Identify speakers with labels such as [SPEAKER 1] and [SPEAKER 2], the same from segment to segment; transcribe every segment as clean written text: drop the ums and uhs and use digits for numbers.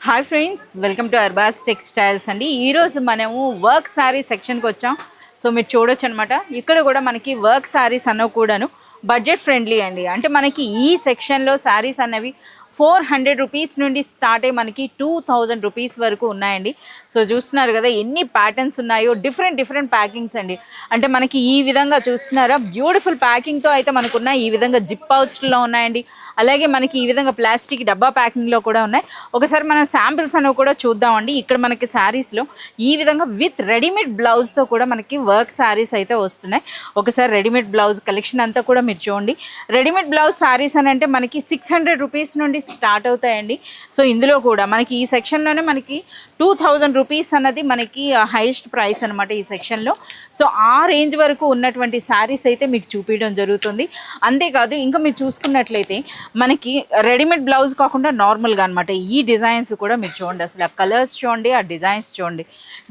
[SPEAKER 1] Hi friends, welcome to Arbaz textiles అండి. ఈరోజు మనము వర్క్ శారీ సెక్షన్కి వచ్చాం. సో మీరు చూడొచ్చు అనమాట. ఇక్కడ కూడా మనకి వర్క్ శారీస్ అన్నవి కూడాను బడ్జెట్ ఫ్రెండ్లీ అండి. అంటే మనకి ఈ సెక్షన్లో శారీస్ అన్నవి 400 రూపీస్ నుండి స్టార్ట్ అయ్యి మనకి 2000 రూపీస్ వరకు ఉన్నాయండి. సో చూస్తున్నారు కదా ఎన్ని ప్యాటర్న్స్ ఉన్నాయో, డిఫరెంట్ ప్యాకింగ్స్ అండి. అంటే మనకి ఈ విధంగా చూస్తున్నారా, బ్యూటిఫుల్ ప్యాకింగ్తో అయితే మనకున్న ఈ విధంగా జిప్ పౌచ్లో ఉన్నాయండి. అలాగే మనకి ఈ విధంగా ప్లాస్టిక్ డబ్బా ప్యాకింగ్లో కూడా ఉన్నాయి. ఒకసారి మనం శాంపిల్స్ అనేవి కూడా చూద్దామండి. ఇక్కడ మనకి శారీస్లో ఈ విధంగా విత్ రెడీమేడ్ బ్లౌజ్తో కూడా మనకి వర్క్ శారీస్ అయితే వస్తున్నాయి. ఒకసారి రెడీమేడ్ బ్లౌజ్ కలెక్షన్ అంతా కూడా మీరు చూడండి. రెడీమేడ్ బ్లౌజ్ శారీస్ అని అంటే మనకి 600 రూపీస్ నుండి స్టార్ట్ అవుతాయండి. సో ఇందులో కూడా మనకి ఈ సెక్షన్లోనే మనకి 2000 రూపీస్ అన్నది మనకి హైయెస్ట్ ప్రైస్ అనమాట ఈ సెక్షన్లో. సో ఆ రేంజ్ వరకు ఉన్నటువంటి శారీస్ అయితే మీకు చూపించడం జరుగుతుంది. అంతేకాదు ఇంకా మీరు చూసుకున్నట్లయితే మనకి రెడీమేడ్ బ్లౌజ్ కాకుండా నార్మల్గా అనమాట ఈ డిజైన్స్ కూడా మీరు చూడండి. అసలు ఆ కలర్స్ చూడండి, ఆ డిజైన్స్ చూడండి,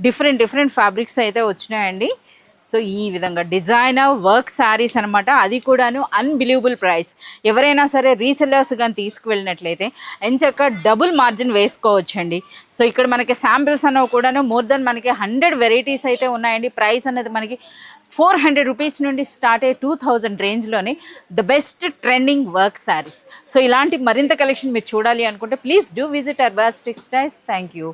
[SPEAKER 1] డిఫరెంట్ ఫ్యాబ్రిక్స్ అయితే వచ్చినాయండి. సో ఈ విధంగా డిజైనర్ వర్క్ శారీస్ అనమాట. అది కూడాను అన్బిలీవబుల్ ప్రైస్. ఎవరైనా సరే రీసెల్లర్స్ కానీ తీసుకువెళ్ళినట్లయితే ఎంచక్క డబుల్ మార్జిన్ వేసుకోవచ్చండి. సో ఇక్కడ మనకి శాంపిల్స్ అన్నవి కూడాను మోర్ దెన్ మనకి 100 వెరైటీస్ అయితే ఉన్నాయండి. ప్రైస్ అనేది మనకి 400 రూపీస్ నుండి స్టార్ట్ అయ్యే 2000 రేంజ్లోనే the best trending work saris. So ఇలాంటి మరింత కలెక్షన్ మీరు చూడాలి అనుకుంటే please do visit Arbaaz textiles. Thank you.